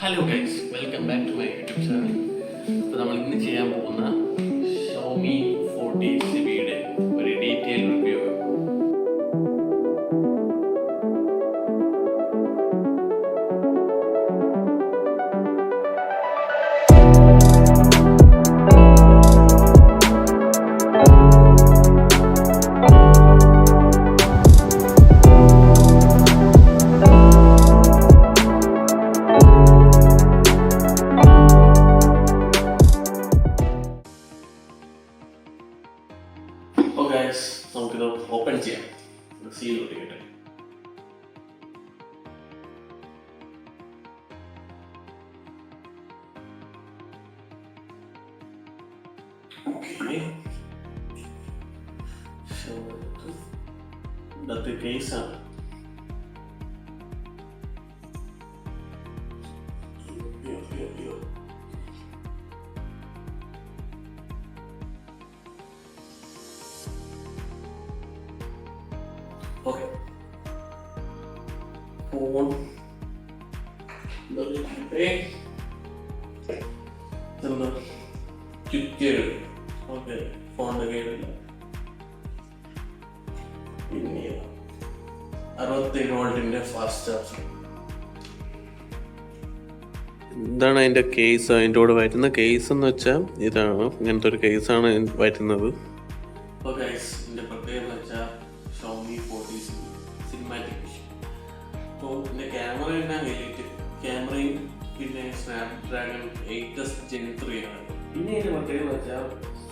Hello guys, welcome back to my YouTube channel. അപ്പോൾ നമ്മൾ ഇന്ന് ചെയ്യാൻ പോകുന്ന ഷോമി 40 സിബിയുടെ ഒരു ഡീറ്റെയിൽ റിവ്യൂ. അപ്പോൾ ഗൈസ്, നമുക്കിത് ഓപ്പൺ ചെയ്യാം. സീൽ ഒട്ടിക്കട്ടെ. ഇന്നത്തെ കേസാണ്. Okay, phone ചുറ്റിയത്. ഓക്കെ, ഫോണിന്റെ കയ്യിലില്ല. പിന്നെ 67 വോൾട്ടിന്റെ ഫാസ്റ്റ് ചാർജർ. ഇതാണ് അതിൻ്റെ കേസ്. അതിൻ്റെ കൂടെ വരുന്ന കേസ് എന്ന് വെച്ചാൽ ഇതാണ്. ഇങ്ങനത്തെ ഒരു കേസാണ് വരുന്നത്. അപ്പോൾ ഗൈസ്, ഇതിൻ്റെ പ്രത്യേകത എന്ന് വെച്ചാൽ ഷോമി 40 സിനിമാറ്റിക്. അപ്പോൾ ഇതിൻ്റെ ക്യാമറ തന്നെ ഹൈലൈറ്റ്. ക്യാമറയും പിന്നെ സ്നാപ്ഡ്രാഗൺ 8S Gen 3 ആണ്. പിന്നെ ഇതിൻ്റെ പ്രത്യേകത എന്ന് വെച്ചാൽ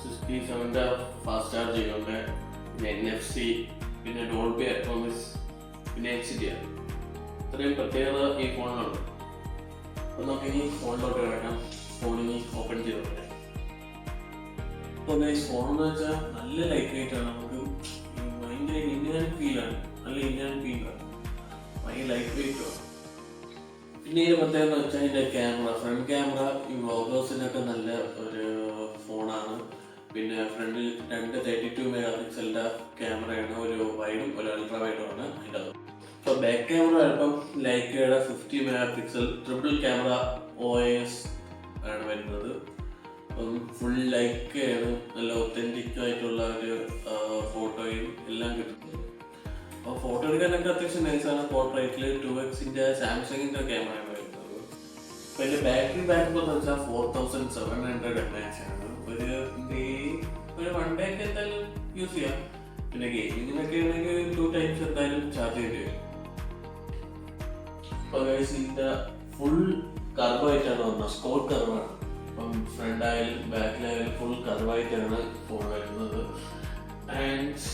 67 ഫാസ്റ്റ് ചാർജ് ചെയ്യുന്നുണ്ട്. പിന്നെ NFC, പിന്നെ ഡോൾബി അറ്റ്മോസ്, പിന്നെ HDR. ഇത്രയും പ്രത്യേകത ഈ ഫോണിലുണ്ട്. അപ്പോൾ നമുക്ക് ഇനി ഫോണിലോട്ട് കിടക്കാം. ഫോണിനി ഓപ്പൺ ചെയ്തോട്ടെ. അപ്പോൾ ഗൈസ്, ഫോണെന്ന് വെച്ചാൽ നല്ല ലൈറ്റ് വെയിറ്റ് ആണ്. നമുക്ക് ഭയങ്കര ഇന്ത്യൻ ഫീലാണ്. നല്ല ഇന്ത്യൻ ഫീലാണ്. ഭയങ്കര ലൈറ്റ് വെയിറ്റ് ആണ്. പിന്നെ ഇതിൻ്റെ പ്രത്യേകത എന്ന് വെച്ചാൽ ഇതിൻ്റെ ക്യാമറ, ഫ്രണ്ട് ക്യാമറ ഈ വ്ളോഗേഴ്സിനൊക്കെ നല്ല ഒരു ഫോണാണ്. പിന്നെ ഫ്രണ്ടിൽ 32 മെഗാ പിക്സലിൻ്റെ ക്യാമറയാണ്. ഒരു വൈഡും ഒരു അൾട്രാ വൈഡുമാണ് ഇതിൻ്റെ. അപ്പോൾ ബാക്ക് ക്യാമറ ആയപ്പം ലൈക്കയുടെ 50 mega pixel triple camera OIS ആണ് വരുന്നത്. അപ്പം ഫുൾ ലൈക്കയാണ്. നല്ല ഒത്തൻറ്റിക് ആയിട്ടുള്ള ഒരു ഫോട്ടോയും എല്ലാം കിട്ടുന്നത്. അപ്പോൾ ഫോട്ടോ എടുക്കാനൊക്കെ അത്യാവശ്യം നൈസാണ്. പോർട്രേറ്റിൽ 2x സാംസങ്ങിൻ്റെ ക്യാമറയാണ് വരുന്നത്. അപ്പോൾ അതിൻ്റെ ബാറ്ററി ബാക്കപ്പ് എന്ന് വെച്ചാൽ 4700 mAh ആണ്. ഒരു 1 ഡേ ഒക്കെ എന്തായാലും യൂസ് ചെയ്യാം. പിന്നെ ഗെയിമിങ്ങിനൊക്കെ ആണെങ്കിൽ 2 ടൈംസ് എന്തായാലും ചാർജ് ചെയ്യേണ്ടി വരും. അപ്പോൾ ഗൈസ്, ഇതിൻ്റെ ഫുൾ കർവായിട്ടാണ് വന്നത്. സ്കോർ കർവാണ്. അപ്പം ഫ്രണ്ടായാലും ബാക്കിലായാലും ഫുൾ കർവായിട്ടാണ് ഫോൺ വരുന്നത്. ആൻഡ്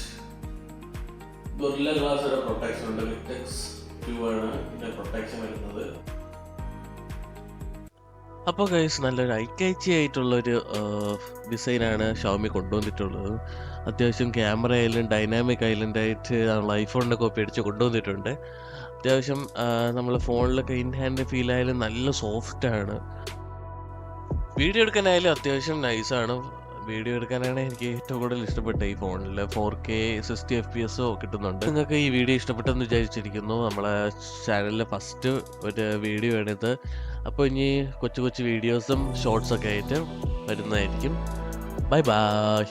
ഗൊറില്ല ഗ്ലാസിൻ്റെ പ്രൊട്ടക്ഷൻ ഉണ്ട്. വിറ്റെക്സ് 2 ആണ് ഇതിൻ്റെ പ്രൊട്ടക്ഷൻ വരുന്നത്. അപ്പോൾ ഗൈസ്, നല്ലൊരു ഐക്കാച്ചി ആയിട്ടുള്ളൊരു ഡിസൈനാണ് ഷോമി കൊണ്ടുവന്നിട്ടുള്ളത്. അത്യാവശ്യം ക്യാമറ ആയാലും ഡൈനാമിക് ഐലൻഡായിട്ട് നമ്മൾ ഐഫോണിൻ്റെ കോപ്പി അടിച്ച് കൊണ്ടുവന്നിട്ടുണ്ട്. അത്യാവശ്യം നമ്മൾ ഫോണിലൊക്കെ ഇൻ ഹാൻഡ് ഫീൽ ആയാലും നല്ല സോഫ്റ്റാണ്. വീഡിയോ എടുക്കാനായാലും അത്യാവശ്യം നൈസാണ്. വീഡിയോ എടുക്കാനാണ് എനിക്ക് ഏറ്റവും കൂടുതൽ ഇഷ്ടപ്പെട്ട ഈ ഫോണിൽ. 4K 60 FPS കിട്ടുന്നുണ്ട്. നിങ്ങൾക്ക് ഈ വീഡിയോ ഇഷ്ടപ്പെട്ടെന്ന് വിചാരിച്ചിരിക്കുന്നു. നമ്മളെ ചാനലിലെ ഫസ്റ്റ് ഒരു വീഡിയോ ആണിത്. അപ്പോൾ ഇനി കൊച്ചു കൊച്ചു വീഡിയോസും ഷോർട്സൊക്കെ ആയിട്ട് വരുന്നതായിരിക്കും. Bye bye.